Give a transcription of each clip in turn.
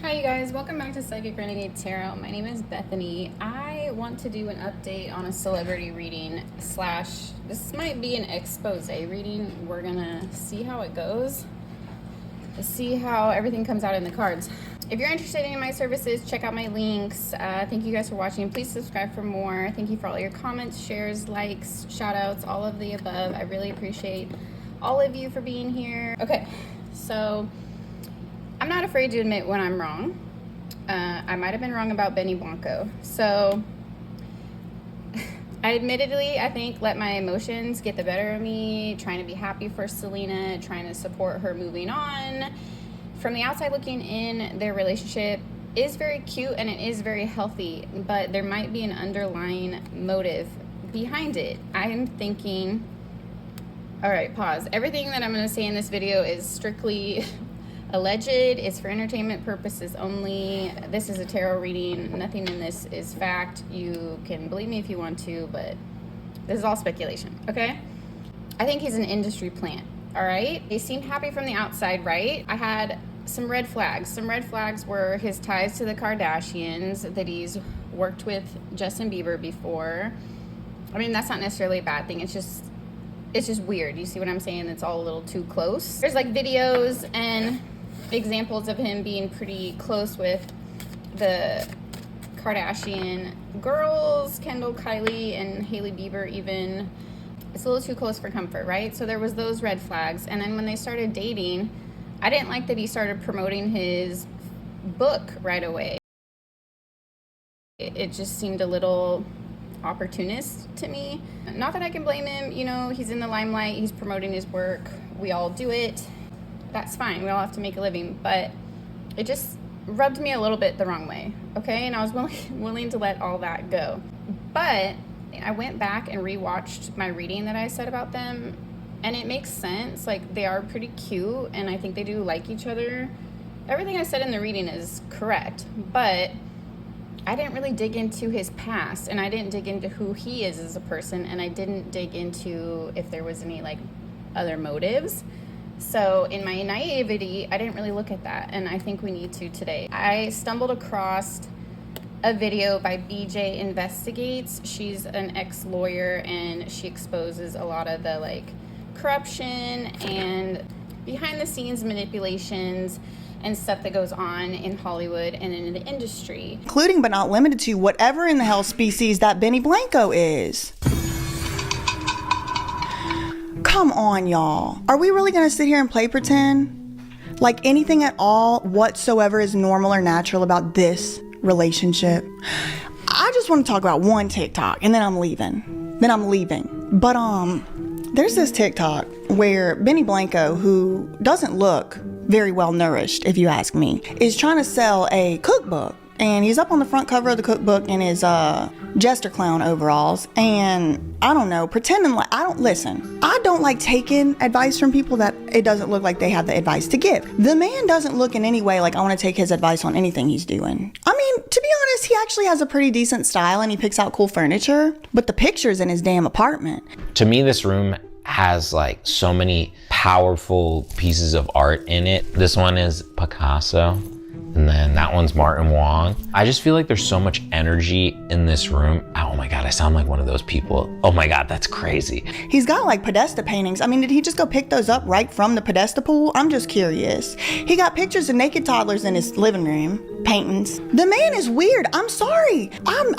Hi you guys, welcome back to Psychic Renegade Tarot. My name is Bethany. I want to do an update on a celebrity reading slash, this might be an expose reading. We're gonna see how it goes. See how everything comes out in the cards. If you're interested in my services, check out my links. Thank you guys for watching. Please subscribe for more. Thank you for all your comments, shares, likes, shout outs, all of the above. I really appreciate all of you for being here. Okay, so I'm not afraid to admit when I'm wrong. I might have been wrong about Blanco. So I admittedly, I think, let my emotions get the better of me, trying to be happy for Selena, trying to support her moving on. From the outside looking in, their relationship is very cute and it is very healthy, but there might be an underlying motive behind it. I'm thinking, all right, pause. Everything that I'm going to say in this video is strictly alleged. It's for entertainment purposes only. This is a tarot reading. Nothing in this is fact. You can believe me if you want to, but this is all speculation, okay? I think he's an industry plant, all right? They seemed happy from the outside, right? I had some red flags. Some red flags were his ties to the Kardashians, that he's worked with Justin Bieber before. I mean, that's not necessarily a bad thing. It's just weird. You see what I'm saying? It's all a little too close. There's like videos and examples of him being pretty close with the Kardashian girls, Kendall, Kylie, and Hailey Bieber even. It's a little too close for comfort, right? So there was those red flags. And then when they started dating, I didn't like that he started promoting his book right away. It just seemed a little opportunist to me. Not that I can blame him, you know, he's in the limelight, he's promoting his work, we all do it, that's fine, we all have to make a living, but it just rubbed me a little bit the wrong way, okay? And I was willing to let all that go. But I went back and rewatched my reading that I said about them, and it makes sense. Like, they are pretty cute, and I think they do like each other. Everything I said in the reading is correct, but I didn't really dig into his past, and I didn't dig into who he is as a person, and I didn't dig into if there was any like other motives. So in my naivety, I didn't really look at that, and I think we need to today. I stumbled across a video by BJ Investigates. She's an ex-lawyer, and she exposes a lot of the like corruption and behind the scenes manipulations and stuff that goes on in Hollywood and in the industry. Including but not limited to whatever in the hell species that Blanco is. Come on, y'all. Are we really gonna sit here and play pretend? Like anything at all whatsoever is normal or natural about this relationship? I just want to talk about one TikTok and then I'm leaving. But there's this TikTok where Blanco, who doesn't look very well nourished, if you ask me, is trying to sell a cookbook. And he's up on the front cover of the cookbook in his jester clown overalls. And I don't know, pretending like, I don't like taking advice from people that it doesn't look like they have the advice to give. The man doesn't look in any way like I want to take his advice on anything he's doing. I mean, to be honest, he actually has a pretty decent style and he picks out cool furniture, but the picture's in his damn apartment. To me, this room has like so many powerful pieces of art in it. This one is Picasso, and then that one's Martin Wong. I just feel like there's so much energy in this room. Oh my God, I sound like one of those people. Oh my God, that's crazy. He's got like Podesta paintings. I mean, did he just go pick those up right from the Podesta pool? I'm just curious. He got pictures of naked toddlers in his living room, paintings. The man is weird. I'm sorry. I'm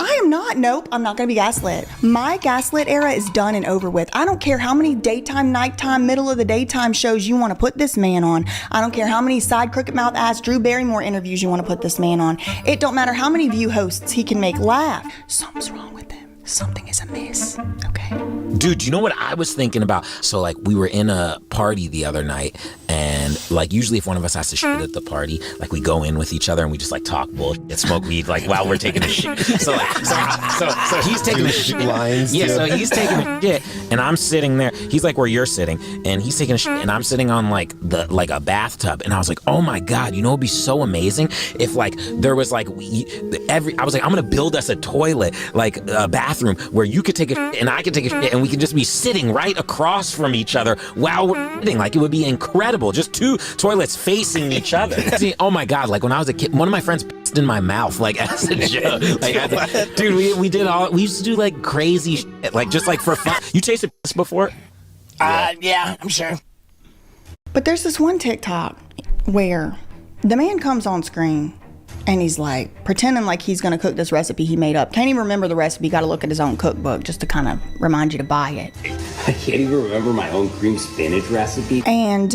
not gonna be gaslit. My gaslit era is done and over with. I don't care how many daytime, nighttime, middle of the daytime shows you want to put this man on. I don't care how many side crooked mouth ass Drew Barrymore interviews you want to put this man on. It don't matter how many View hosts he can make laugh. Something's wrong with him. Something is amiss, okay? Dude, you know what I was thinking about? So like we were in a party the other night, and like usually if one of us has to shit at the party, like we go in with each other and we just like talk bullshit, smoke weed like while we're taking a shit. So he's taking a shit. Yeah, so he's taking a shit and I'm sitting there. He's like where you're sitting and he's taking a shit and I'm sitting on like a bathtub, and I was like, oh my God, you know it'd be so amazing if like there was like I was like, I'm gonna build us a toilet, like a bath bathroom where you could take a shit and I could take a shit and we could just be sitting right across from each other while we're sitting. Like, it would be incredible. Just two toilets facing each other. See, oh my God, like when I was a kid, one of my friends pissed in my mouth, like as a joke. Like, dude, we used to do like crazy shit, like just like for fun. You tasted piss before? Yeah, I'm sure. But there's this one TikTok where the man comes on screen and he's like pretending like he's gonna cook this recipe he made up. Can't even remember the recipe, gotta look at his own cookbook just to kind of remind you to buy it. I can't even remember my own cream spinach recipe. And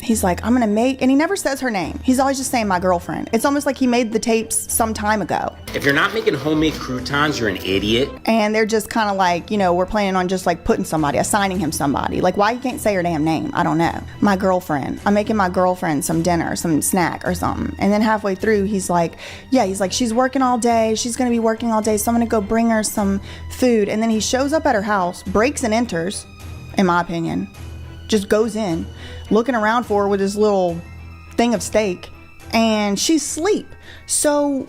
he's like, I'm gonna make, and he never says her name. He's always just saying my girlfriend. It's almost like he made the tapes some time ago. If you're not making homemade croutons, you're an idiot. And they're just kind of like, you know, we're planning on just like putting somebody, assigning him somebody. Like, why you can't say her damn name? I don't know. My girlfriend. I'm making my girlfriend some dinner, some snack or something. And then halfway through, he's like, she's working all day. She's gonna be working all day, so I'm gonna go bring her some food. And then he shows up at her house, breaks and enters, in my opinion, just goes in, looking around for her with his little thing of steak, and she's asleep. So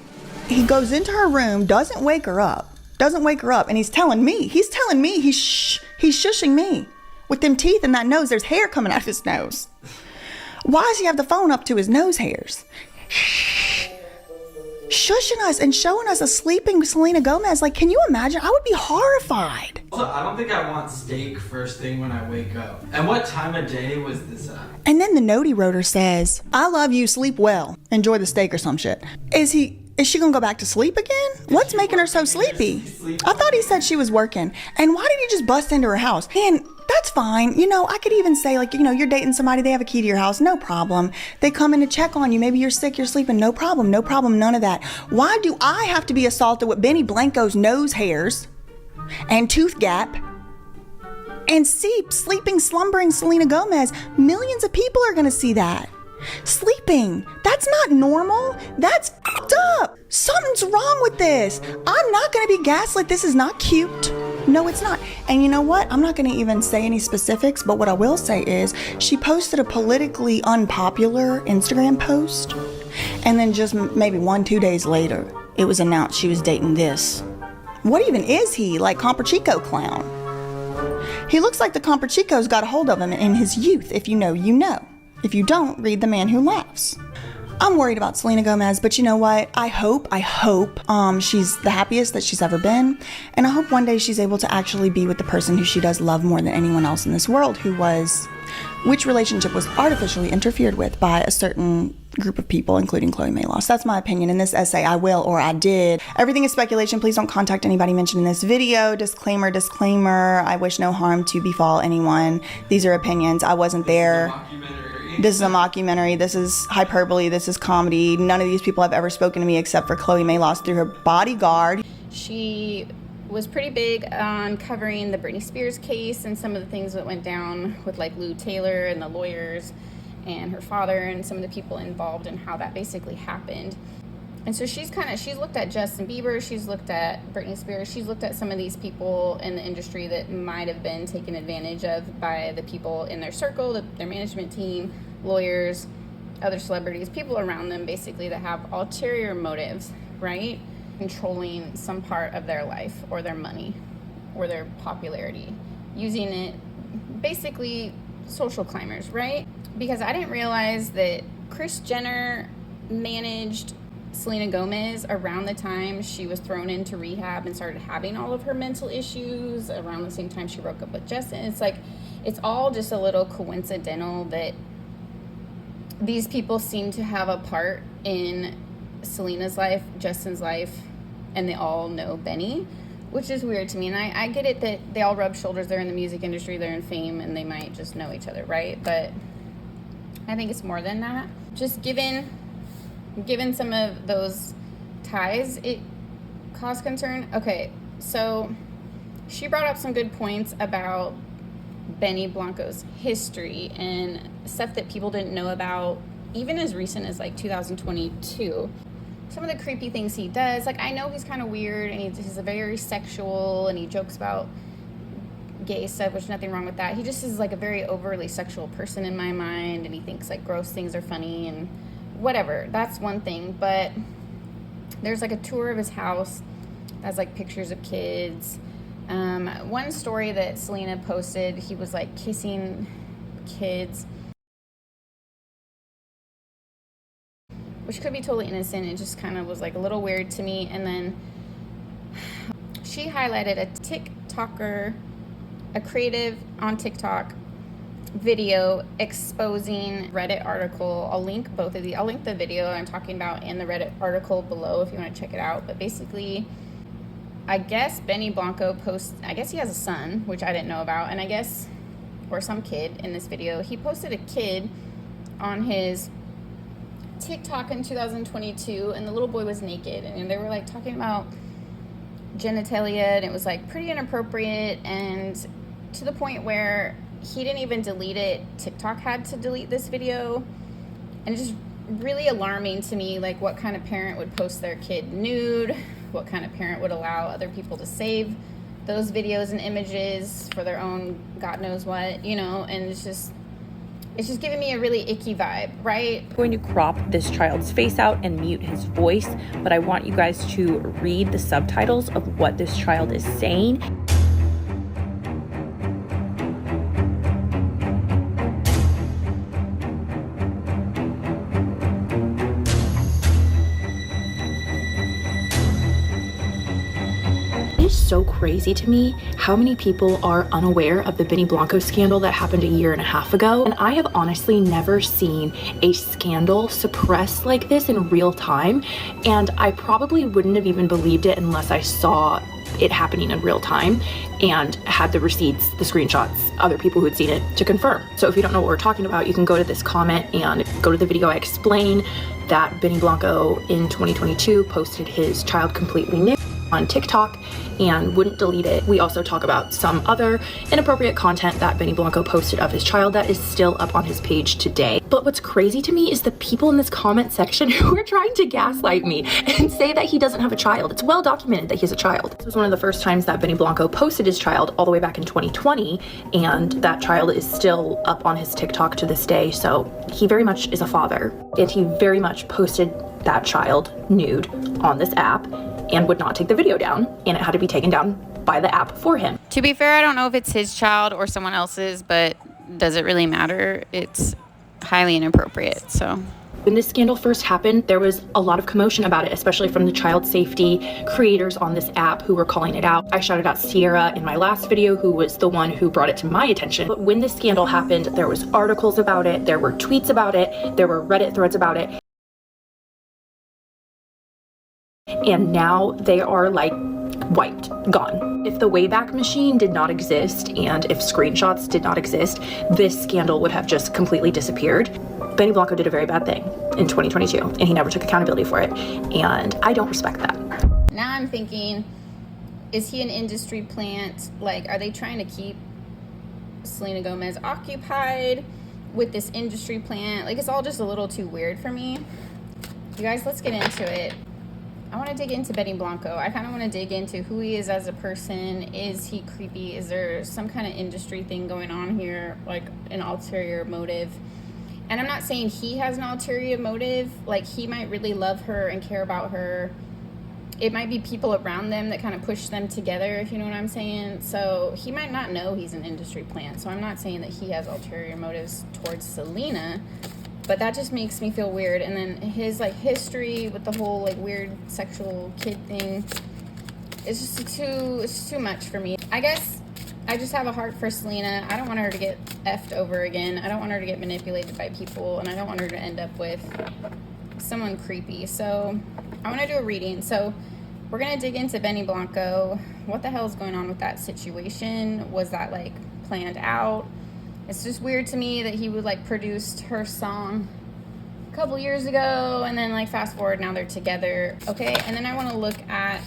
he goes into her room, doesn't wake her up, and he's telling me, he's shushing me with them teeth and that nose. There's hair coming out of his nose. Why does he have the phone up to his nose hairs? Shushing us and showing us a sleeping Selena Gomez. Like, can you imagine? I would be horrified. Also, I don't think I want steak first thing when I wake up. And what time of day was this at? And then the note he wrote her says, I love you, sleep well, enjoy the steak or some shit. Is she gonna go back to sleep again? What's making her so sleepy? I thought he said she was working. And why did he just bust into her house? And that's fine. You know, I could even say, like, you know, you're dating somebody, they have a key to your house, no problem. They come in to check on you. Maybe you're sick, you're sleeping, no problem, none of that. Why do I have to be assaulted with Benny Blanco's nose hairs and tooth gap and sleeping, slumbering Selena Gomez? Millions of people are gonna see that. Sleeping. That's not normal. That's f***ed up. Something's wrong with this. I'm not going to be gaslit. This is not cute. No, it's not. And you know what? I'm not going to even say any specifics, but what I will say is she posted a politically unpopular Instagram post, and then just maybe 1-2 days later, it was announced she was dating this. What even is he? Like Comperchico clown. He looks like the Comperchicos got a hold of him in his youth. If you know, you know. If you don't, read The Man Who Laughs. I'm worried about Selena Gomez, but you know what? I hope she's the happiest that she's ever been. And I hope one day she's able to actually be with the person who she does love more than anyone else in this world, which relationship was artificially interfered with by a certain group of people, including Chloe Mayloss. That's my opinion. In this essay, I will or I did. Everything is speculation. Please don't contact anybody mentioned in this video. Disclaimer. I wish no harm to befall anyone. These are opinions. I wasn't there. This is a mockumentary. This is hyperbole. This is comedy. None of these people have ever spoken to me except for Chloe Mayloss through her bodyguard. She was pretty big on covering the Britney Spears case and some of the things that went down with like Lou Taylor and the lawyers and her father and some of the people involved and how that basically happened. And so she's looked at Justin Bieber, she's looked at Britney Spears, she's looked at some of these people in the industry that might have been taken advantage of by the people in their circle, their management team, lawyers, other celebrities, people around them basically that have ulterior motives, right? Controlling some part of their life or their money or their popularity, using it, basically social climbers, right? Because I didn't realize that Kris Jenner managed Selena Gomez around the time she was thrown into rehab and started having all of her mental issues, around the same time she broke up with Justin. It's like, it's all just a little coincidental that these people seem to have a part in Selena's life, Justin's life, and they all know Benny, which is weird to me. And I get it that they all rub shoulders. They're in the music industry, they're in fame, and they might just know each other, right? But I think it's more than that. Just given some of those ties, it caused concern. Okay, so she brought up some good points about Benny Blanco's history and stuff that people didn't know about even as recent as like 2022. Some of the creepy things he does, like I know he's kind of weird and he's a very sexual and he jokes about gay stuff, which nothing wrong with that. He just is like a very overly sexual person in my mind, and he thinks like gross things are funny and whatever. That's one thing, but there's like a tour of his house has like pictures of kids. One story that Selena posted, he was like kissing kids, which could be totally innocent. It just kind of was like a little weird to me. And then she highlighted a TikToker, a creative on TikTok video exposing Reddit article. I'll link both of these. I'll link the video I'm talking about and the Reddit article below if you want to check it out. But basically, I guess Benny Blanco I guess he has a son, which I didn't know about, and I guess, or some kid in this video. He posted a kid on his TikTok in 2022, and the little boy was naked, and they were like talking about genitalia, and it was like pretty inappropriate, and to the point where he didn't even delete it. TikTok had to delete this video, and it's just really alarming to me, like what kind of parent would post their kid nude, what kind of parent would allow other people to save those videos and images for their own God knows what, you know. And it's just giving me a really icky vibe, right? I'm going to crop this child's face out and mute his voice, but I want you guys to read the subtitles of what this child is saying. So crazy to me how many people are unaware of the Benny Blanco scandal that happened a year and a half ago. And I have honestly never seen a scandal suppressed like this in real time. And I probably wouldn't have even believed it unless I saw it happening in real time and had the receipts, the screenshots, other people who had seen it to confirm. So if you don't know what we're talking about, you can go to this comment and go to the video I explain that Benny Blanco in 2022 posted his child completely nude on TikTok and wouldn't delete it. We also talk about some other inappropriate content that Benny Blanco posted of his child that is still up on his page today. But what's crazy to me is the people in this comment section who are trying to gaslight me and say that he doesn't have a child. It's well documented that he has a child. This was one of the first times that Benny Blanco posted his child all the way back in 2020, and that child is still up on his TikTok to this day. So he very much is a father, and he very much posted that child nude on this app and would not take the video down, and it had to be taken down by the app for him. To be fair, I don't know if it's his child or someone else's, but does it really matter? It's highly inappropriate, so. When this scandal first happened, there was a lot of commotion about it, especially from the child safety creators on this app who were calling it out. I shouted out Sierra in my last video, who was the one who brought it to my attention. But when this scandal happened, there was articles about it, there were tweets about it, there were Reddit threads about it. And now they are like wiped, gone. If the Wayback Machine did not exist and if screenshots did not exist, this scandal would have just completely disappeared. Benny Blanco did a very bad thing in 2022 and he never took accountability for it. And I don't respect that. Now I'm thinking, is he an industry plant? Like, are they trying to keep Selena Gomez occupied with this industry plant? Like, it's all just a little too weird for me. You guys, let's get into it. I want to dig into Benny Blanco. I kind of want to dig into who he is as a person. Is he creepy? Is there some kind of industry thing going on here, like an ulterior motive? And I'm not saying he has an ulterior motive. Like, he might really love her and care about her. It might be people around them that kind of push them together, if you know what I'm saying. So he might not know he's an industry plant. So I'm not saying that he has ulterior motives towards Selena. But that just makes me feel weird. And then his like history with the whole like weird sexual kid thing, it's too much for me. I guess I just have a heart for Selena. I don't want her to get effed over again. I don't want her to get manipulated by people, and I don't want her to end up with someone creepy. So I want to do a reading. So we're gonna dig into Benny Blanco. What the hell is going on with that situation? Was that like planned out? It's just weird to me that he would like produced her song a couple years ago and then like fast forward, now they're together. Okay, and then I want to look at,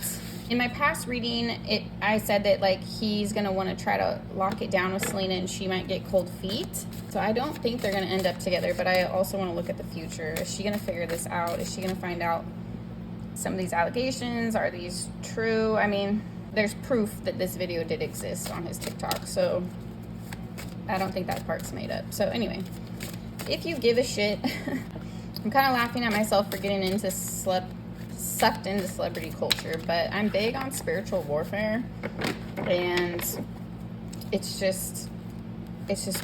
in my past reading, I said that like he's gonna want to try to lock it down with Selena and she might get cold feet. So I don't think they're gonna end up together, but I also want to look at the future. Is she gonna figure this out? Is she gonna find out some of these allegations? Are these true? I mean, there's proof that this video did exist on his TikTok, so I don't think that part's made up. So anyway, if you give a shit, I'm kind of laughing at myself for getting into sucked into celebrity culture, but I'm big on spiritual warfare, and it's just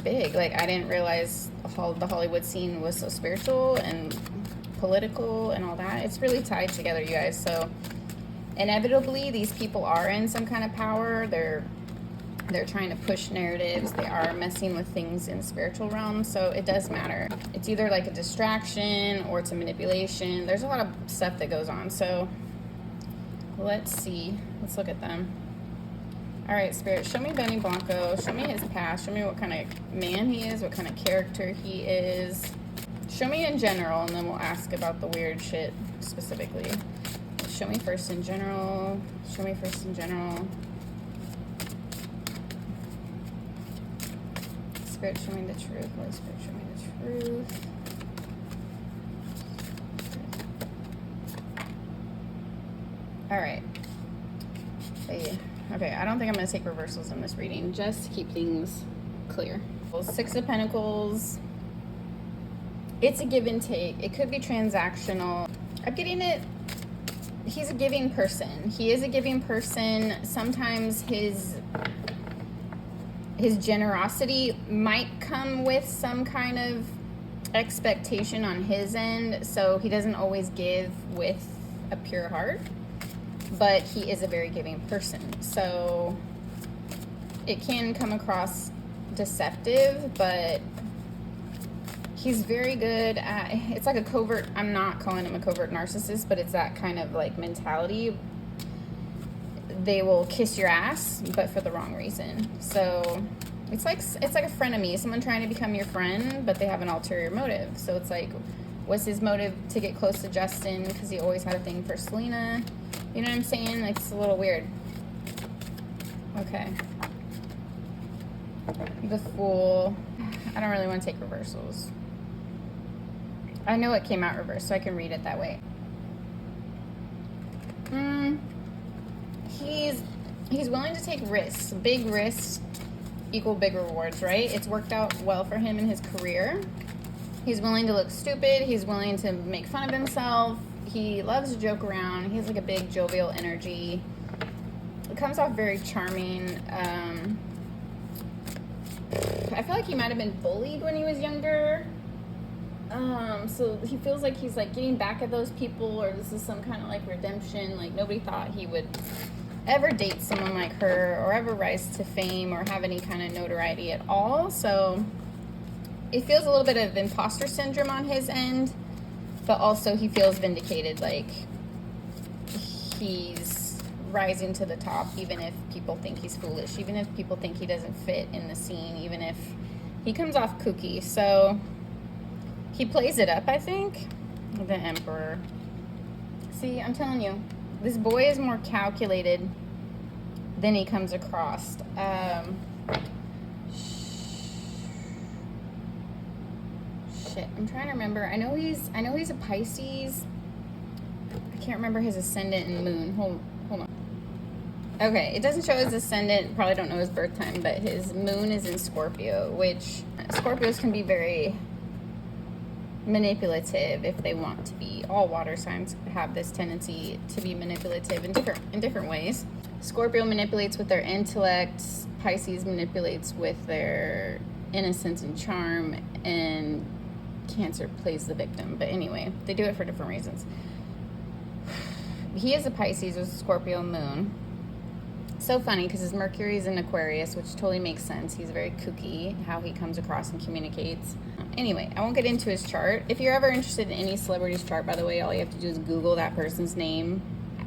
big. Like, I didn't realize the Hollywood scene was so spiritual and political and all that. It's really tied together, you guys. So inevitably, these people are in some kind of power. They're trying to push narratives. They are messing with things in the spiritual realm. So it does matter. It's either like a distraction or it's a manipulation. There's a lot of stuff that goes on. So let's see. Let's look at them. All right, Spirit, show me Benny Blanco. Show me his past. Show me what kind of man he is, what kind of character he is. Show me in general, and then we'll ask about the weird shit specifically. Show me first in general. Show me first in general. Spirit, show me the truth. Holy Spirit, show me the truth. All right. Okay, I don't think I'm going to take reversals in this reading, just to keep things clear. Six of Pentacles. It's a give and take. It could be transactional. I'm getting it. He's a giving person. He is a giving person. Sometimes his generosity might come with some kind of expectation on his end, so he doesn't always give with a pure heart, but he is a very giving person. So it can come across deceptive, but he's very good at, it's like a covert, I'm not calling him a covert narcissist, but it's that kind of like mentality. They will kiss your ass, but for the wrong reason. So it's like a frenemy, someone trying to become your friend, but they have an ulterior motive. So it's like, what's his motive to get close to Justin? Because he always had a thing for Selena. You know what I'm saying? Like, it's a little weird. Okay. The Fool. I don't really want to take reversals. I know it came out reversed, so I can read it that way. He's willing to take risks. Big risks equal big rewards, right? It's worked out well for him in his career. He's willing to look stupid. He's willing to make fun of himself. He loves to joke around. He has like a big jovial energy. It comes off very charming. I feel like he might have been bullied when he was younger. So he feels like he's like getting back at those people, or this is some kind of like redemption. Like, nobody thought he would ever date someone like her or ever rise to fame or have any kind of notoriety at all. So it feels a little bit of imposter syndrome on his end, but also he feels vindicated, like he's rising to the top, even if people think he's foolish, even if people think he doesn't fit in the scene, even if he comes off kooky. So he plays it up, I think. The Emperor. See, I'm telling you, this boy is more calculated than he comes across. Shit, I'm trying to remember. I know he's a Pisces. I can't remember his ascendant and moon. Hold on. Okay, it doesn't show his ascendant. Probably don't know his birth time, but his moon is in Scorpio, which Scorpios can be very manipulative if they want to be. All water signs have this tendency to be manipulative in different ways. Scorpio manipulates with their intellect. Pisces manipulates with their innocence and charm, and Cancer plays the victim. But anyway, they do it for different reasons. He is a Pisces with a Scorpio moon. So funny because his Mercury is in Aquarius, which totally makes sense. He's very kooky, how he comes across and communicates. Anyway, I won't get into his chart. If you're ever interested in any celebrity's chart, by the way, all you have to do is Google that person's name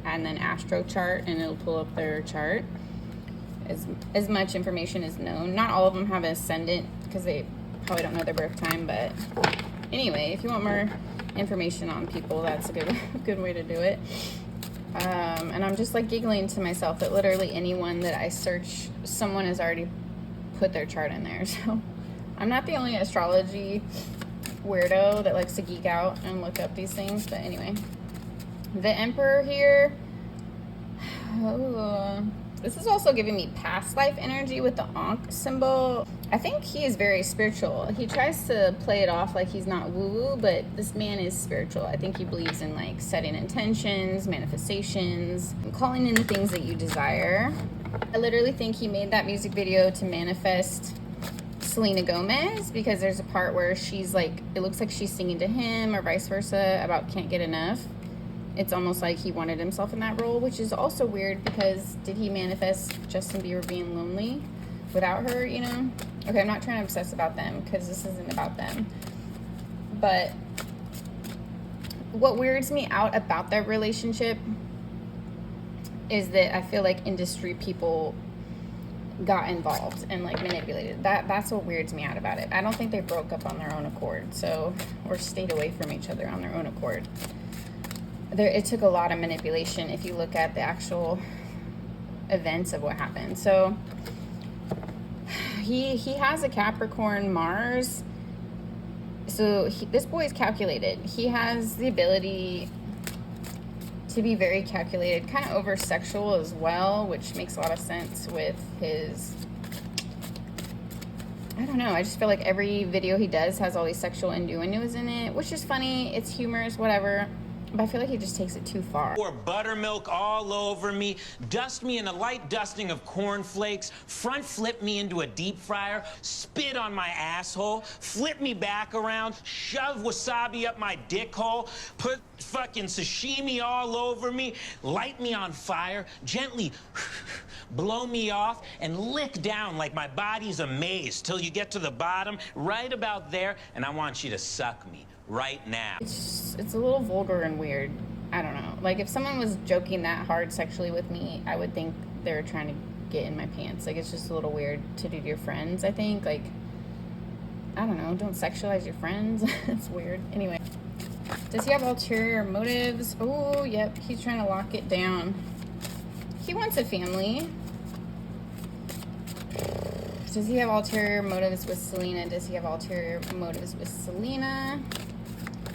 and then astro chart, and it'll pull up their chart. As much information is known. Not all of them have an ascendant because they probably don't know their birth time, but anyway, if you want more information on people, that's a good way to do it. And I'm just like giggling to myself that literally anyone that I search, someone has already put their chart in there. So I'm not the only astrology weirdo that likes to geek out and look up these things. But anyway, the Emperor here. Oh, this is also giving me past life energy with the Ankh symbol. I think he is very spiritual. He tries to play it off like he's not woo-woo, but this man is spiritual. I think he believes in like setting intentions, manifestations, calling in the things that you desire. I literally think he made that music video to manifest Selena Gomez, because there's a part where she's like, it looks like she's singing to him or vice versa about can't get enough. It's almost like he wanted himself in that role, which is also weird, because did he manifest Justin Bieber being lonely without her, you know? Okay, I'm not trying to obsess about them, because this isn't about them. But what weirds me out about that relationship is that I feel like industry people got involved and like manipulated. That's what weirds me out about it. I don't think they broke up on their own accord, or stayed away from each other on their own accord. It took a lot of manipulation if you look at the actual events of what happened. So he has a Capricorn Mars, so this boy is calculated. He has the ability to be very calculated, kind of over sexual as well, which makes a lot of sense with his, I don't know, I just feel like every video he does has all these sexual innuendos in it, which is funny, it's humorous, whatever. But I feel like he just takes it too far. Pour buttermilk all over me, dust me in a light dusting of cornflakes, front flip me into a deep fryer, spit on my asshole, flip me back around, shove wasabi up my dick hole, put fucking sashimi all over me, light me on fire, gently blow me off, and lick down like my body's a maze till you get to the bottom, right about there, and I want you to suck me. Right now. It's a little vulgar and weird. I don't know. Like, if someone was joking that hard sexually with me, I would think they were trying to get in my pants. Like, it's just a little weird to do to your friends, I think. Like, I don't know. Don't sexualize your friends. It's weird. Anyway. Does he have ulterior motives? Oh, yep. He's trying to lock it down. He wants a family. Does he have ulterior motives with Selena? Does he have ulterior motives with Selena?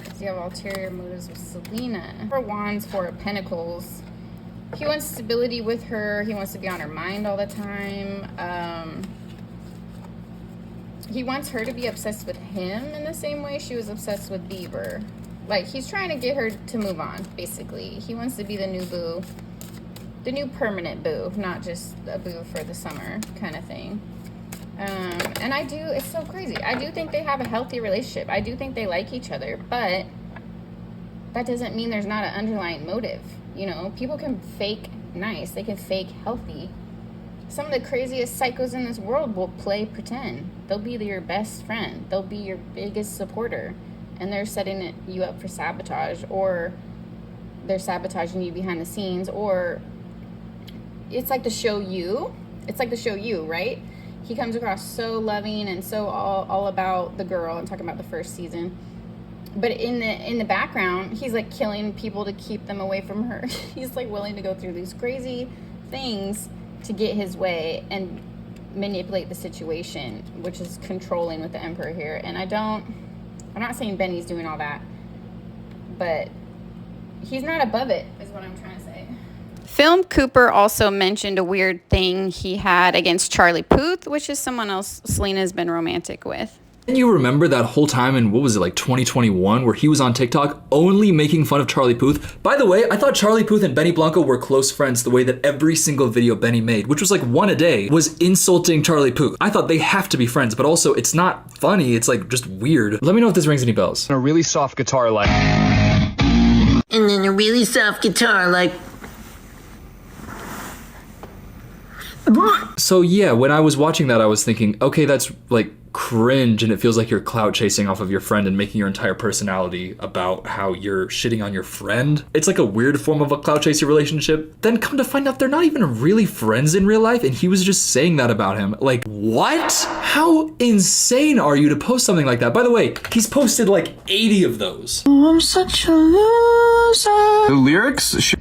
Does he have ulterior motives with Selena? Four Wands, Four of Pentacles. He wants stability with her. He wants to be on her mind all the time. He wants her to be obsessed with him in the same way she was obsessed with Bieber. Like, he's trying to get her to move on, basically. He wants to be the new boo. The new permanent boo, not just a boo for the summer kind of thing. And it's so crazy. I do think they have a healthy relationship. I do think they like each other, but that doesn't mean there's not an underlying motive. You know, people can fake nice. They can fake healthy. Some of the craziest psychos in this world will play pretend. They'll be your best friend. They'll be your biggest supporter. And they're setting you up for sabotage, or they're sabotaging you behind the scenes, or it's like the show You. It's like the show You, right? He comes across so loving and so all about the girl. I'm talking about the first season. But in the background, he's like killing people to keep them away from her. He's like willing to go through these crazy things to get his way and manipulate the situation, which is controlling with the Emperor here. And I'm not saying Benny's doing all that, but he's not above it, is what I'm trying to say. Film Cooper also mentioned a weird thing he had against Charlie Puth, which is someone else Selena's been romantic with. And you remember that whole time in, what was it, like 2021, where he was on TikTok only making fun of Charlie Puth? By the way, I thought Charlie Puth and Benny Blanco were close friends the way that every single video Benny made, which was like one a day, was insulting Charlie Puth. I thought they have to be friends, but also it's not funny, it's like just weird. Let me know if this rings any bells. A really soft guitar like... And then a really soft guitar like... So yeah, when I was watching that, I was thinking, okay, that's like cringe, and it feels like you're clout chasing off of your friend and making your entire personality about how you're shitting on your friend. It's like a weird form of a clout chasing relationship. Then come to find out they're not even really friends in real life, and he was just saying that about him. Like, what? How insane are you to post something like that? By the way, he's posted like 80 of those. Oh, I'm such a loser. The lyrics...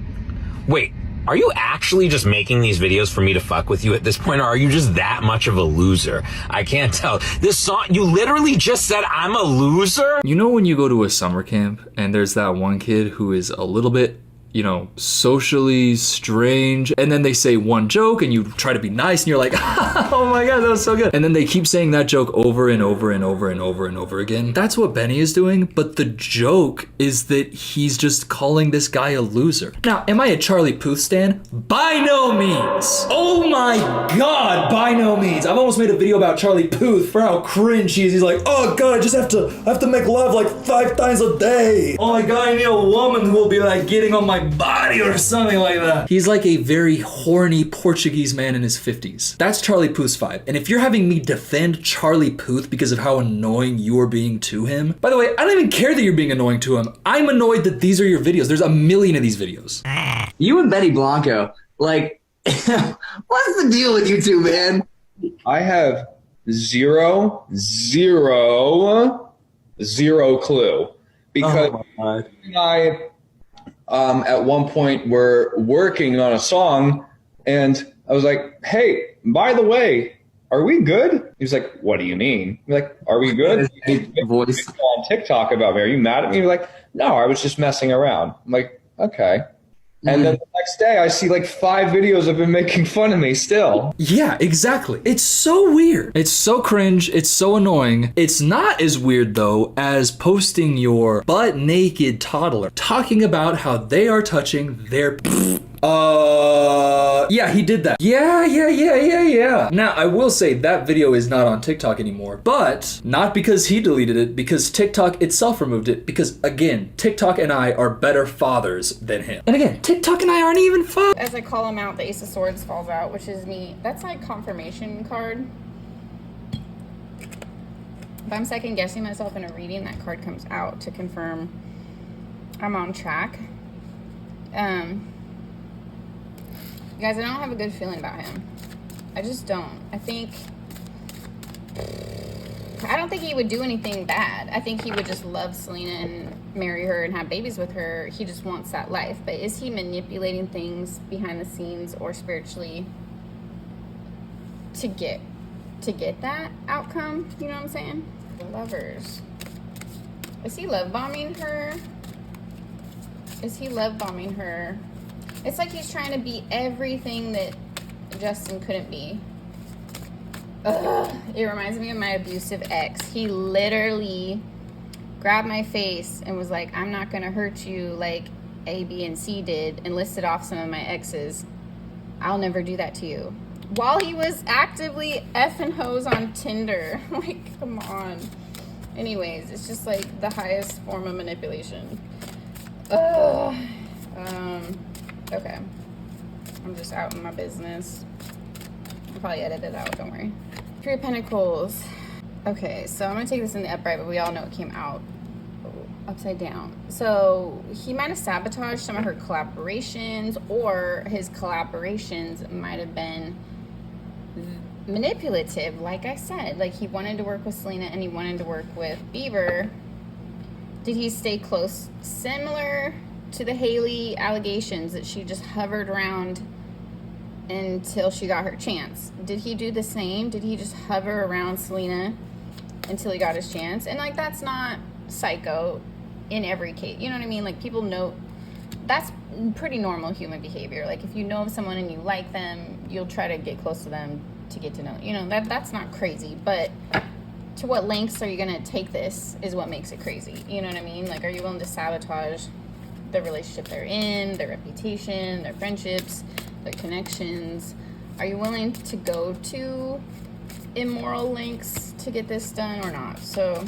Wait, are you actually just making these videos for me to fuck with you at this point, or are you just that much of a loser? I can't tell. This song, you literally just said I'm a loser? You know when you go to a summer camp and there's that one kid who is a little bit, you know, socially strange. And then they say one joke and you try to be nice and you're like, oh my God, that was so good. And then they keep saying that joke over and over and over and over and over again. That's what Benny is doing. But the joke is that he's just calling this guy a loser. Now, am I a Charlie Puth stan? By no means. Oh my God, by no means. I've almost made a video about Charlie Puth for how cringe he is. He's like, oh God, I just have to make love like 5 times a day. Oh my God, I need a woman who will be like getting on my body or something like that. He's like a very horny Portuguese man in his 50s. That's Charlie Puth's vibe. And if you're having me defend Charlie Puth because of how annoying you are being to him, by the way, I don't even care that you're being annoying to him. I'm annoyed that these are your videos. There's a million of these videos. You and Benny Blanco, like, what's the deal with you two, man? I have zero clue. Because I, at one point, were working on a song, and I was like, hey, by the way, are we good? He was like, what do you mean? I'm like, are we good? Voice on TikTok about me. Are you mad at me? He's like, no, I was just messing around. I'm like, okay. And then the next day, I see like 5 videos of him making fun of me still. Yeah, exactly. It's so weird. It's so cringe. It's so annoying. It's not as weird, though, as posting your butt-naked toddler talking about how they are touching their... Yeah, he did that. Yeah. Now, I will say that video is not on TikTok anymore, but not because he deleted it, because TikTok itself removed it, because, again, TikTok and I are better fathers than him. And again, TikTok and I aren't even fathers. As I call him out, the Ace of Swords falls out, which is me. That's like confirmation card. If I'm second guessing myself in a reading, that card comes out to confirm I'm on track. Guys, I don't have a good feeling about him. I just don't. I don't think he would do anything bad. I think he would just love Selena and marry her and have babies with her. He just wants that life. But is he manipulating things behind the scenes or spiritually to get that outcome? You know what I'm saying? The Lovers. Is he love bombing her? It's like he's trying to be everything that Justin couldn't be. Ugh. It reminds me of my abusive ex. He literally grabbed my face and was like, I'm not gonna hurt you like A, B, and C did, and listed off some of my exes. I'll never do that to you. While he was actively effing hoes on Tinder. Like, come on. Anyways, it's just like the highest form of manipulation. Ugh. Okay. I'm just out in my business. I'll probably edit it out, don't worry. 3 of Pentacles. Okay, so I'm gonna take this in the upright, but we all know it came out upside down. So he might have sabotaged some of her collaborations, or his collaborations might have been manipulative, like I said. Like, he wanted to work with Selena and he wanted to work with Bieber. Did he stay close? Similar to the Haley allegations that she just hovered around until she got her chance. Did he do the same? Did he just hover around Selena until he got his chance? And like, that's not psycho in every case. You know what I mean? Like, people know that's pretty normal human behavior. Like, if you know of someone and you like them, you'll try to get close to them to get to know. You know, that's not crazy. But to what lengths are you gonna take this is what makes it crazy. You know what I mean? Like, are you willing to sabotage the relationship they're in, their reputation, their friendships, their connections? Are you willing to go to immoral lengths to get this done or not? So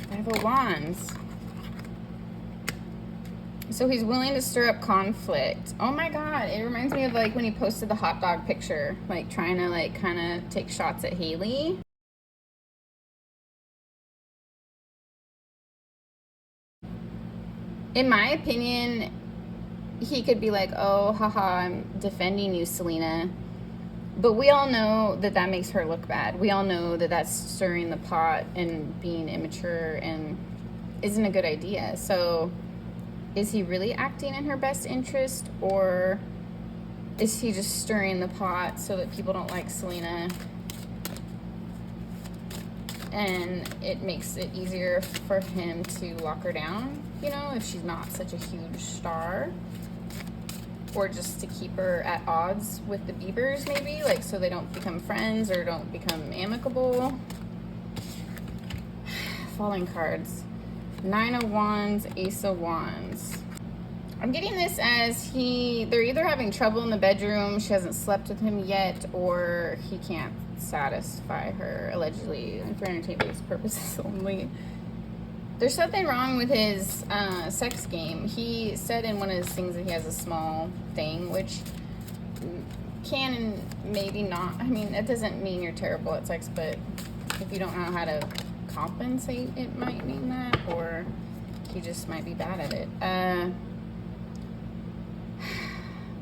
Five of Wands. So he's willing to stir up conflict. Oh my God, it reminds me of like when he posted the hot dog picture, like trying to like kind of take shots at Haley. In my opinion, he could be like, oh, haha, I'm defending you, Selena. But we all know that that makes her look bad. We all know that that's stirring the pot and being immature and isn't a good idea. So is he really acting in her best interest, or is he just stirring the pot so that people don't like Selena? and it makes it easier for him to lock her down, you know, if she's not such a huge star. Or just to keep her at odds with the Biebers, maybe, like, so they don't become friends or don't become amicable. Falling cards. 9 of Wands, Ace of Wands. I'm getting this as they're either having trouble in the bedroom, she hasn't slept with him yet, or he can't satisfy her, allegedly, for entertainment purposes only. There's something wrong with his sex game. He said in one of his things that he has a small thing, which can and maybe not. I mean, that doesn't mean you're terrible at sex, but if you don't know how to compensate, it might mean that, or he just might be bad at it.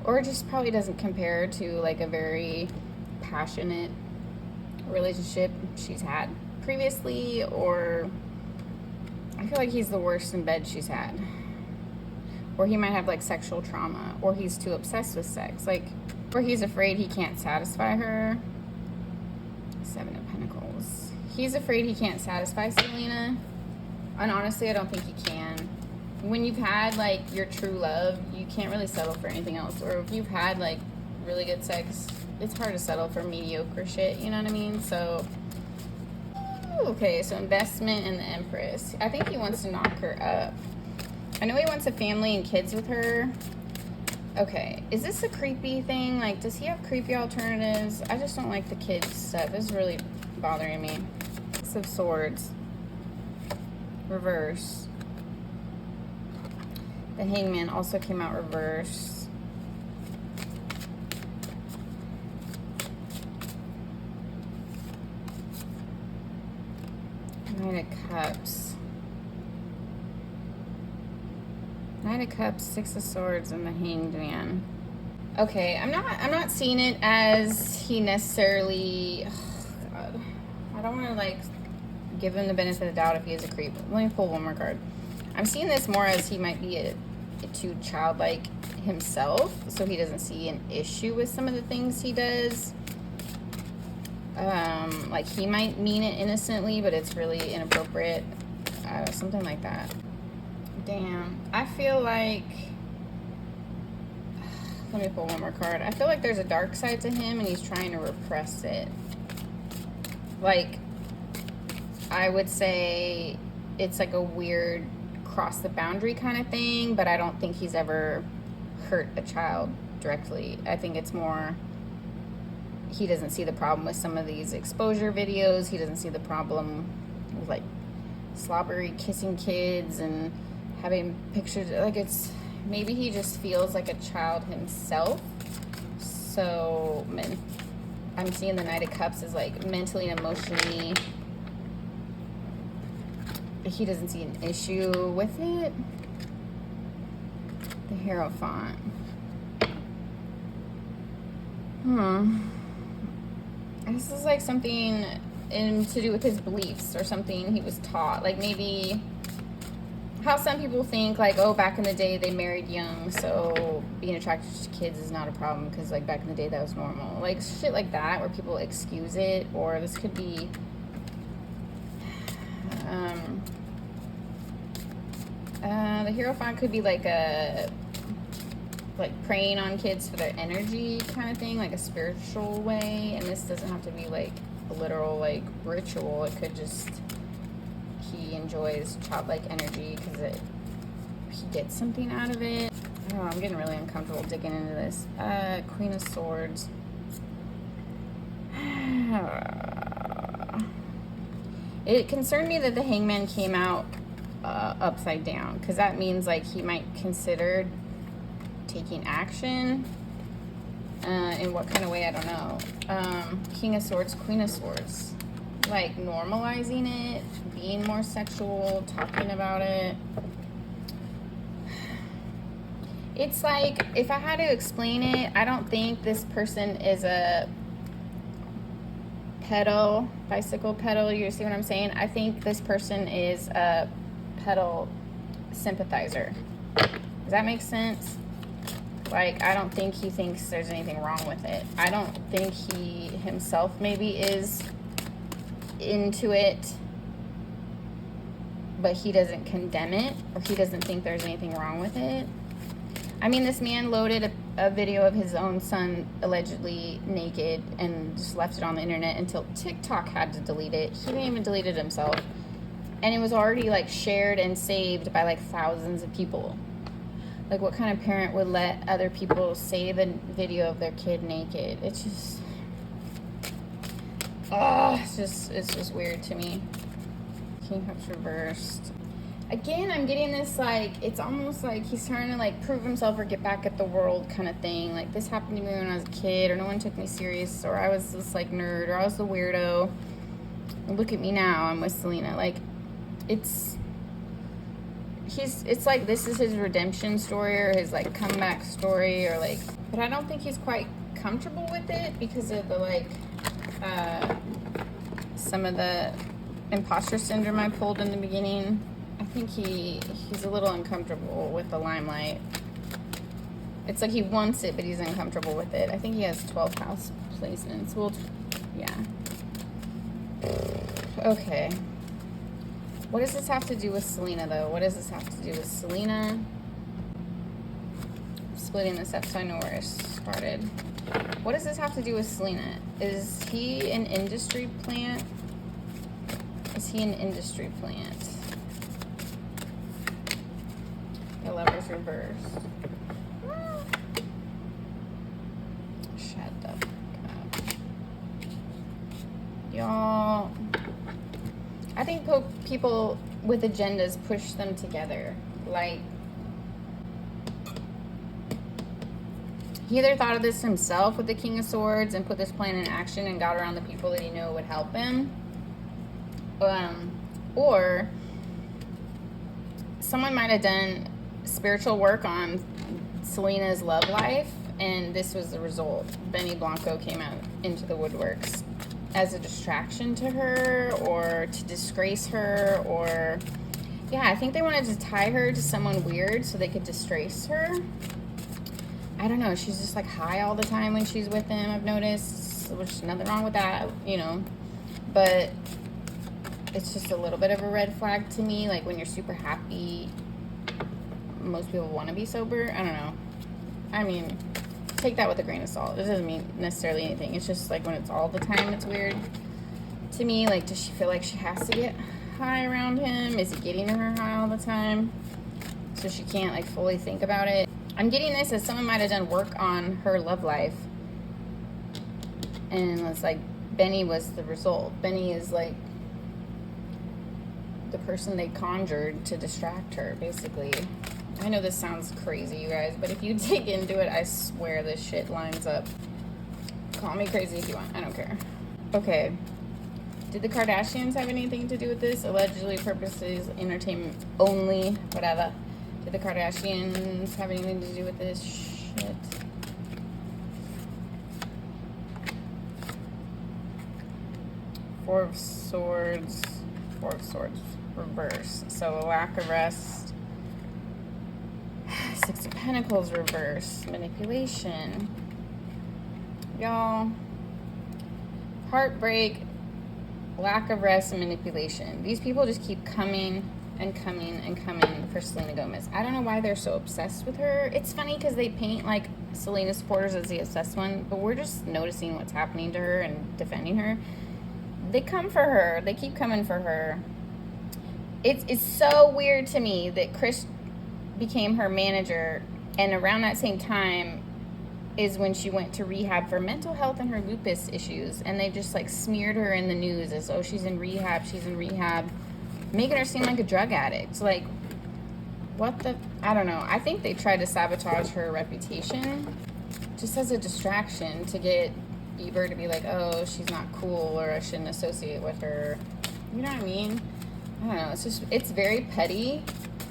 Or just probably doesn't compare to like a very passionate relationship she's had previously, or I feel like he's the worst in bed she's had. Or he might have like sexual trauma, or he's too obsessed with sex, like, or he's afraid he can't satisfy her. 7 of Pentacles. He's afraid he can't satisfy Selena, and honestly I don't think he can. When you've had like your true love, you can't really settle for anything else. Or if you've had like really good sex, it's hard to settle for mediocre shit, you know what I mean? So okay, so investment and the Empress. I think he wants to knock her up. I know he wants a family and kids with her. Okay, is this a creepy thing? Like, does he have creepy alternatives? I just don't like the kids stuff. It's really bothering me. Six of Swords. Reverse. The Hangman also came out reverse. Knight of Cups. Knight of Cups, Six of Swords, and the Hanged Man. Okay, I'm not seeing it as he necessarily. Oh God, I don't want to like give him the benefit of the doubt if he is a creep. Let me pull one more card. I'm seeing this more as he might be a too childlike himself, so he doesn't see an issue with some of the things he does. Like he might mean it innocently, but it's really inappropriate. Something like that. Damn. I feel like... Let me pull one more card. I feel like there's a dark side to him and he's trying to repress it. Like, I would say it's like a weird cross the boundary kind of thing, but I don't think he's ever hurt a child directly. I think it's more... He doesn't see the problem with some of these exposure videos. He doesn't see the problem with like slobbery kissing kids and having pictures. Like, it's maybe he just feels like a child himself. So I'm seeing the Knight of Cups as like mentally and emotionally he doesn't see an issue with it. The Hierophant. This is like something to do with his beliefs or something he was taught. Like maybe how some people think like, oh, back in the day they married young, so being attracted to kids is not a problem because like back in the day that was normal. Like shit like that where people excuse it. Or this could be the Hierophant could be like preying on kids for their energy kind of thing, like a spiritual way. And this doesn't have to be like a literal like ritual. It could just, he enjoys childlike energy because he gets something out of it. I don't know, I'm getting really uncomfortable digging into this. Queen of Swords. It concerned me that the Hangman came out upside down, because that means like he might consider taking action. In what kind of way, I don't know. King of Swords, Queen of Swords. Like normalizing it, being more sexual, talking about it. It's like, if I had to explain it, I don't think this person is a pedal, bicycle pedal, you see what I'm saying? I think this person is a pedal sympathizer. Does that make sense? Like, I don't think he thinks there's anything wrong with it. I don't think he himself maybe is into it, but he doesn't condemn it, or he doesn't think there's anything wrong with it. I mean, this man loaded a video of his own son allegedly naked and just left it on the internet until TikTok had to delete it. He didn't even delete it himself. And it was already like shared and saved by like thousands of people. Like, what kind of parent would let other people save a video of their kid naked? It's just, it's just weird to me. King Cups reversed. Again, I'm getting this, like, it's almost like he's trying to, like, prove himself or get back at the world kind of thing. Like, this happened to me when I was a kid, or no one took me serious, or I was this, like, nerd, or I was the weirdo. And look at me now, I'm with Selena. Like, it's like this is his redemption story, or his, like, comeback story, or, like, but I don't think he's quite comfortable with it because of the, like, some of the imposter syndrome I pulled in the beginning. I think he's a little uncomfortable with the limelight. It's like he wants it, but he's uncomfortable with it. I think he has 12th house placements. Well, yeah. Okay. What does this have to do with Selena, though? What does this have to do with Selena? I'm splitting this up so I know where I started. What does this have to do with Selena? Is he an industry plant? Is he an industry plant? The Lover's reversed. Shut the fuck up. Y'all, I think people with agendas push them together. Like, he either thought of this himself with the King of Swords and put this plan in action and got around the people that he knew would help him. Or someone might have done spiritual work on Selena's love life, and this was the result. Benny Blanco came out into the woodworks as a distraction to her, or to disgrace her, or yeah, I think they wanted to tie her to someone weird so they could disgrace her. I don't know, she's just like high all the time when she's with him, I've noticed, which is nothing wrong with that, you know, but it's just a little bit of a red flag to me. Like, when you're super happy, most people want to be sober. I don't know. I mean, take that with a grain of salt. It doesn't mean necessarily anything. It's just like when it's all the time, it's weird to me. Like, does she feel like she has to get high around him? Is he getting her high all the time so she can't like fully think about it? I'm getting this as someone might have done work on her love life, and it's like Benny was the result. Benny is like the person they conjured to distract her, basically. I know this sounds crazy, you guys, but if you dig into it, I swear this shit lines up. Call me crazy if you want. I don't care. Okay. Did the Kardashians have anything to do with this? Allegedly purposes, entertainment only, whatever. Did the Kardashians have anything to do with this shit? Four of Swords reverse. So a lack of rest. Six of Pentacles reverse. Manipulation. Y'all. Heartbreak. Lack of rest and manipulation. These people just keep coming and coming and coming for Selena Gomez. I don't know why they're so obsessed with her. It's funny because they paint like Selena supporters as the obsessed one, but we're just noticing what's happening to her and defending her. They come for her. They keep coming for her. It's so weird to me that Chris became her manager, and around that same time is when she went to rehab for mental health and her lupus issues, and they just like smeared her in the news as, oh, she's in rehab, making her seem like a drug addict. Like, what the, I don't know. I think they tried to sabotage her reputation just as a distraction to get Bieber to be like, oh, she's not cool, or I shouldn't associate with her. You know what I mean? I don't know. It's just, it's very petty,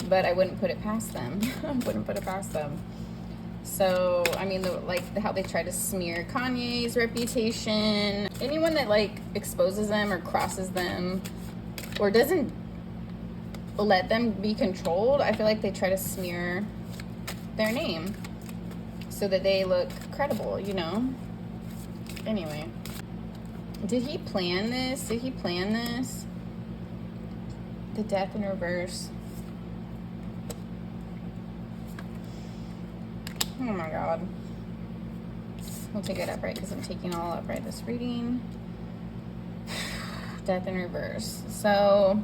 but I wouldn't put it past them. I wouldn't put it past them. So, I mean, how they try to smear Kanye's reputation. Anyone that, like, exposes them or crosses them or doesn't let them be controlled, I feel like they try to smear their name so that they look credible, you know? Anyway. Did he plan this? Did he plan this? The death in reverse. Oh my god. We'll take it upright because I'm taking all upright this reading. Death in reverse. So,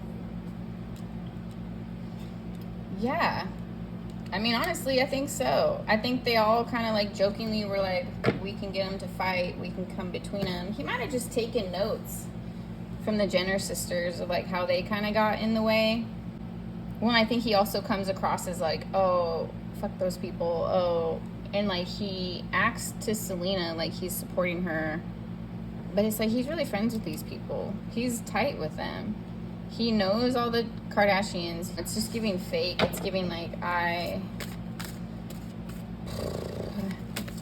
yeah. I mean, honestly, I think so. I think they all kind of like jokingly were like, we can get him to fight. We can come between them. He might have just taken notes from the Jenner sisters of like how they kind of got in the way. Well, I think he also comes across as like, oh, fuck those people. Oh, and like he acts to Selena like he's supporting her. But it's like he's really friends with these people. He's tight with them. He knows all the Kardashians. It's just giving fake. It's giving like,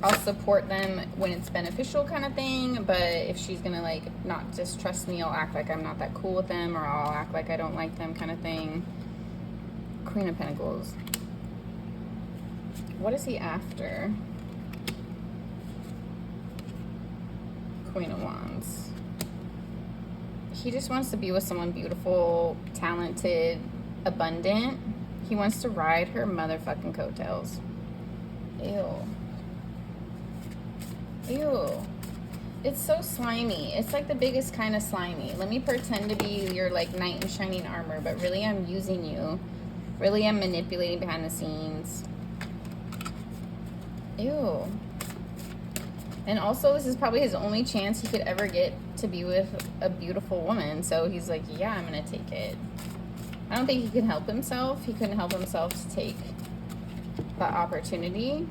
I'll support them when it's beneficial kind of thing. But if she's gonna like not distrust me, I'll act like I'm not that cool with them, or I'll act like I don't like them kind of thing. Queen of Pentacles. What is he after? Queen of Wands. He just wants to be with someone beautiful, talented, abundant. He wants to ride her motherfucking coattails. Ew. Ew. It's so slimy. It's like the biggest kind of slimy. Let me pretend to be your like knight in shining armor, but really I'm using you. Really I'm manipulating behind the scenes. Ew. And also, this is probably his only chance he could ever get to be with a beautiful woman. So he's like, yeah, I'm going to take it. I don't think he can help himself. He couldn't help himself to take that opportunity.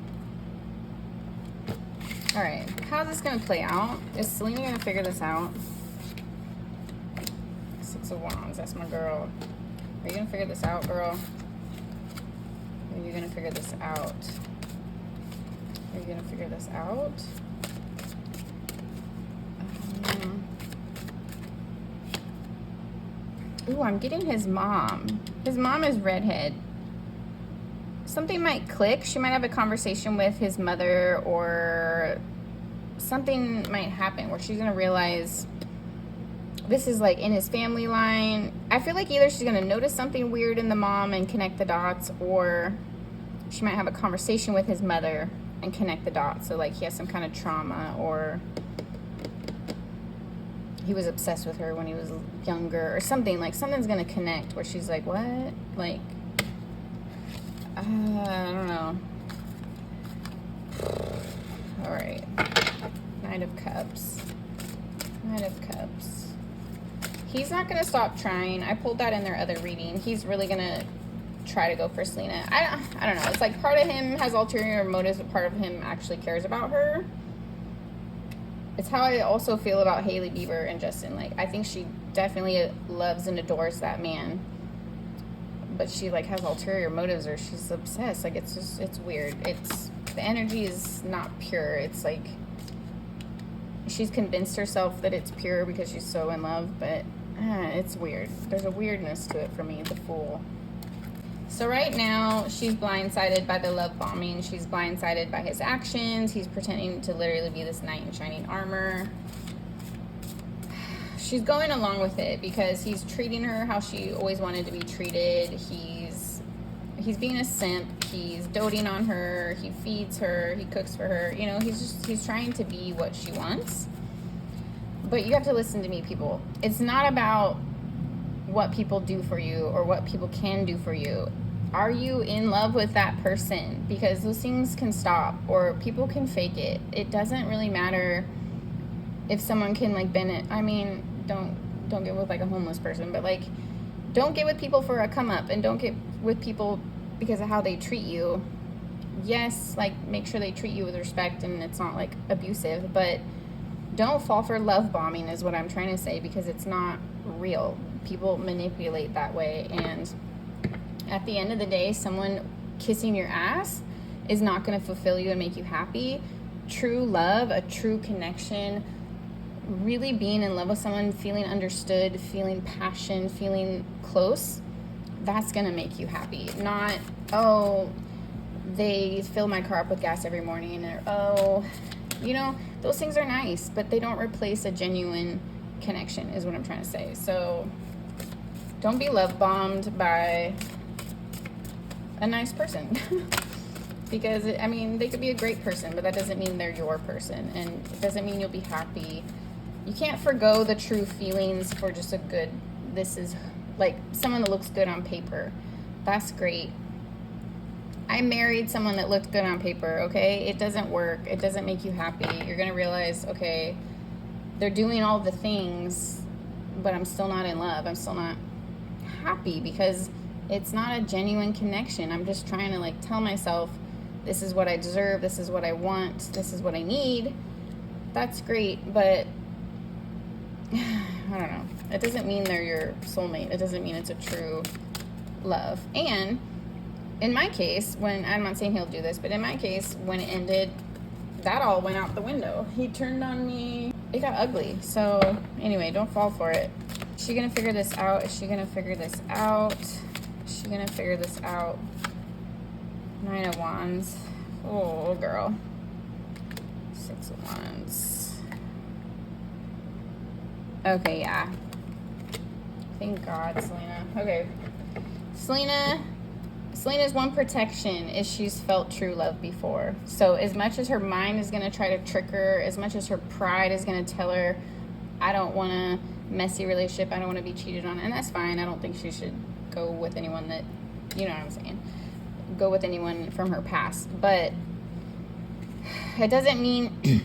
All right. How's this going to play out? Is Selena going to figure this out? Six of Wands. That's my girl. Are you going to figure this out, girl? Are you going to figure this out? Are you going to figure this out? Ooh, I'm getting his mom. His mom is redhead. Something might click. She might have a conversation with his mother, or something might happen where she's gonna realize this is like in his family line. I feel like either she's gonna notice something weird in the mom and connect the dots, or she might have a conversation with his mother and connect the dots. So like he has some kind of trauma, or he was obsessed with her when he was younger, or something. Like something's gonna connect where she's like, what? Like, I don't know. All right. Knight of Cups. Knight of Cups. He's not gonna stop trying. I pulled that in their other reading. He's really gonna try to go for Selena. I don't know. It's like part of him has ulterior motives, but part of him actually cares about her. It's how I also feel about Hailey Bieber and Justin. Like, I think she definitely loves and adores that man, but she like has ulterior motives, or she's obsessed. Like, it's just, it's weird. It's, the energy is not pure. It's like she's convinced herself that it's pure because she's so in love, but it's weird. There's a weirdness to it for me, the Fool. So right now, she's blindsided by the love bombing. She's blindsided by his actions. He's pretending to literally be this knight in shining armor. She's going along with it because he's treating her how she always wanted to be treated. He's being a simp. He's doting on her. He feeds her. He cooks for her. You know, he's trying to be what she wants. But you have to listen to me, people. It's not about what people do for you or what people can do for you. Are you in love with that person? Because those things can stop, or people can fake it. It doesn't really matter if someone can like bend it. I mean, don't get with like a homeless person, but like don't get with people for a come up, and don't get with people because of how they treat you. Yes, like make sure they treat you with respect and it's not like abusive, but don't fall for love bombing is what I'm trying to say, because it's not real. People manipulate that way, and at the end of the day, someone kissing your ass is not going to fulfill you and make you happy. True love, a true connection, really being in love with someone, feeling understood, feeling passion, feeling close, that's going to make you happy. Not, oh, they fill my car up with gas every morning, or oh, you know, those things are nice, but they don't replace a genuine connection is what I'm trying to say. So don't be love bombed by a nice person. Because, I mean, they could be a great person, but that doesn't mean they're your person. And it doesn't mean you'll be happy. You can't forgo the true feelings for just a good, this is like someone that looks good on paper. That's great. I married someone that looked good on paper, okay? It doesn't work. It doesn't make you happy. You're going to realize, okay, they're doing all the things, but I'm still not in love. I'm still not happy because it's not a genuine connection. I'm just trying to like tell myself, this is what I deserve, this is what I want, this is what I need. That's great, but I don't know. It doesn't mean they're your soulmate. It doesn't mean it's a true love. And in my case, when, I'm not saying he'll do this, but in my case, when it ended, that all went out the window. He turned on me. It got ugly. So anyway, don't fall for it. Is she gonna figure this out? Is she gonna figure this out? Is she gonna figure this out? 9 of Wands. Oh, girl. 6 of Wands. Okay, yeah. Thank God, Selena. Okay. Selena's one protection is she's felt true love before. So as much as her mind is going to try to trick her, as much as her pride is going to tell her, I don't want a messy relationship, I don't want to be cheated on, and that's fine. I don't think she should go with anyone that, you know what I'm saying, go with anyone from her past. But it doesn't mean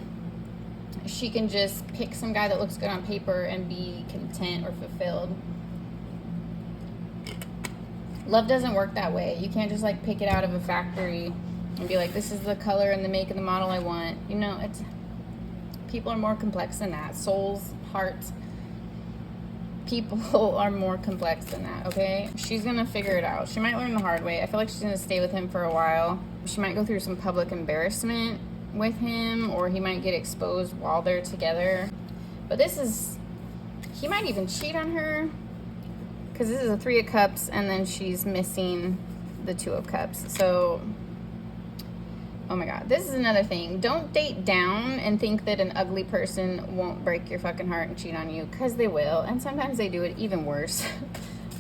she can just pick some guy that looks good on paper and be content or fulfilled. Love doesn't work that way. You can't just like pick it out of a factory and be like, this is the color and the make and the model I want. You know, it's, people are more complex than that. Souls, hearts, people are more complex than that, okay? She's gonna figure it out. She might learn the hard way. I feel like she's gonna stay with him for a while. She might go through some public embarrassment with him, or he might get exposed while they're together. But this is, he might even cheat on her, because this is a 3 of Cups, and then she's missing the 2 of Cups. So, oh my God, this is another thing. Don't date down and think that an ugly person won't break your fucking heart and cheat on you, because they will, and sometimes they do it even worse.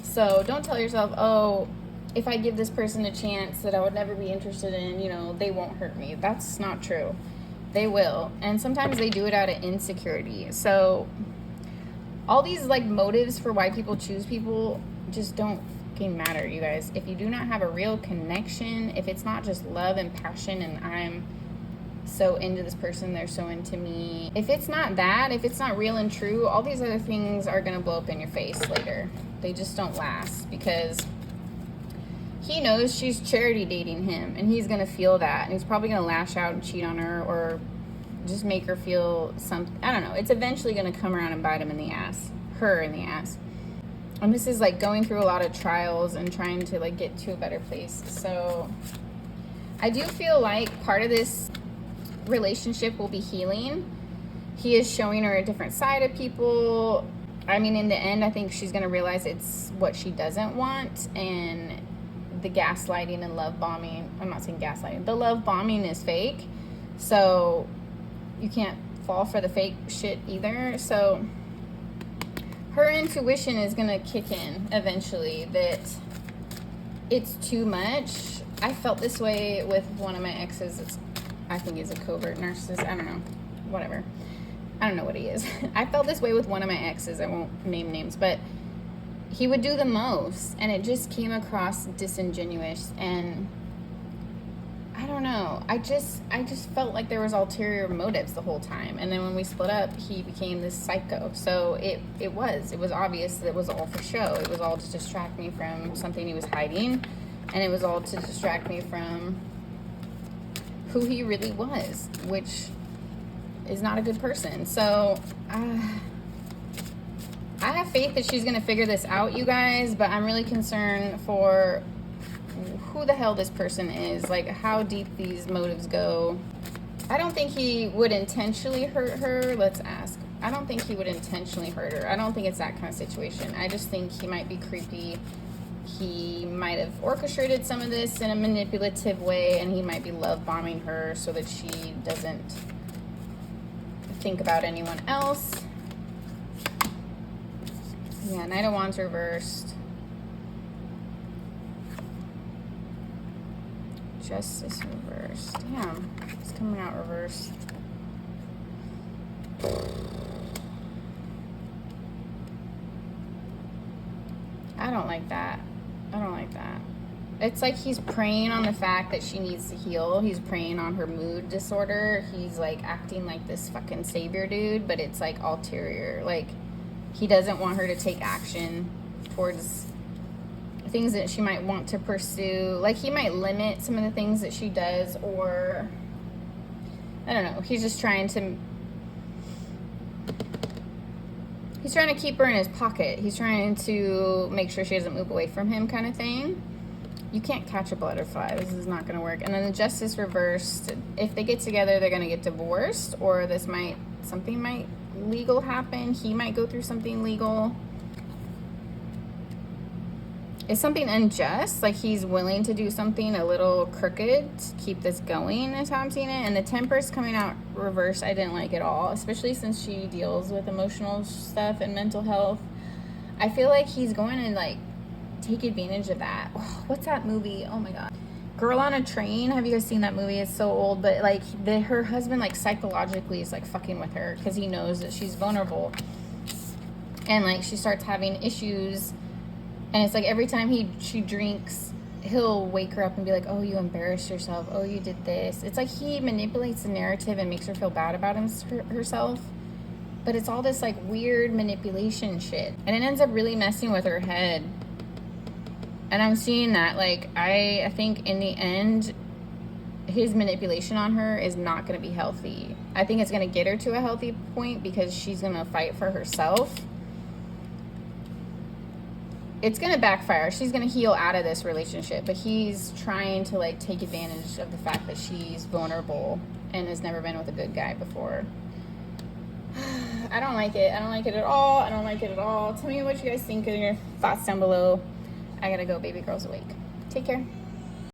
So don't tell yourself, oh, if I give this person a chance that I would never be interested in, you know, they won't hurt me. That's not true. They will, and sometimes they do it out of insecurity. So all these like motives for why people choose people just don't fucking matter, you guys. If you do not have a real connection, if it's not just love and passion and I'm so into this person, they're so into me, if it's not that, if it's not real and true, all these other things are gonna blow up in your face later. They just don't last, because he knows she's charity dating him, and he's gonna feel that, and he's probably gonna lash out and cheat on her, or just make her feel something. I don't know. It's eventually going to come around and bite him in the ass. Her in the ass. And this is like going through a lot of trials and trying to like get to a better place. So I do feel like part of this relationship will be healing. He is showing her a different side of people. I mean, in the end, I think she's going to realize it's what she doesn't want. And the gaslighting and love bombing. I'm not saying gaslighting. The love bombing is fake. So you can't fall for the fake shit either. So her intuition is gonna kick in eventually that it's too much. I felt this way with one of my exes. I think he's a covert narcissist. I don't know. Whatever. I don't know what he is. I felt this way with one of my exes. I won't name names, but he would do the most, and it just came across disingenuous, and I don't know. I just felt like there was ulterior motives the whole time. And then when we split up, he became this psycho. So it was obvious that it was all for show. It was all to distract me from something he was hiding. And it was all to distract me from who he really was, which is not a good person. So I have faith that she's going to figure this out, you guys. But I'm really concerned for who the hell this person is, like how deep these motives go. I don't think he would intentionally hurt her. Let's ask. I don't think he would intentionally hurt her. I don't think it's that kind of situation. I just think he might be creepy. He might have orchestrated some of this in a manipulative way, and he might be love bombing her so that she doesn't think about anyone else. Yeah, Knight of Wands reversed. Justice reversed. Damn, it's coming out reversed. I don't like that. I don't like that. It's like he's preying on the fact that she needs to heal. He's preying on her mood disorder. He's like acting like this fucking savior dude, but it's like ulterior. Like he doesn't want her to take action towards things that she might want to pursue. Like he might limit some of the things that she does, or I don't know. He's just trying to keep her in his pocket. He's trying to make sure she doesn't move away from him, kind of thing. You can't catch a butterfly. This is not going to work. And then the Justice reversed. If they get together, they're going to get divorced, or something might legal happen. He might go through something legal. Is something unjust? Like he's willing to do something a little crooked to keep this going, is how I'm seeing it. And the Temperance coming out reversed, I didn't like at all, especially since she deals with emotional stuff and mental health. I feel like he's going to like take advantage of that. Oh, what's that movie? Oh my god, Girl on a Train. Have you guys seen that movie? It's so old, but like her husband like psychologically is like fucking with her because he knows that she's vulnerable, and like she starts having issues. And it's like every time she drinks, he'll wake her up and be like, oh, you embarrassed yourself. Oh, you did this. It's like he manipulates the narrative and makes her feel bad about herself. But it's all this like weird manipulation shit. And it ends up really messing with her head. And I'm seeing that. Like, I think in the end, his manipulation on her is not going to be healthy. I think it's going to get her to a healthy point because she's going to fight for herself. It's going to backfire. She's going to heal out of this relationship, but he's trying to like take advantage of the fact that she's vulnerable and has never been with a good guy before. I don't like it. I don't like it at all. I don't like it at all. Tell me what you guys think in your thoughts down below. I gotta go. Baby girl's awake. Take care.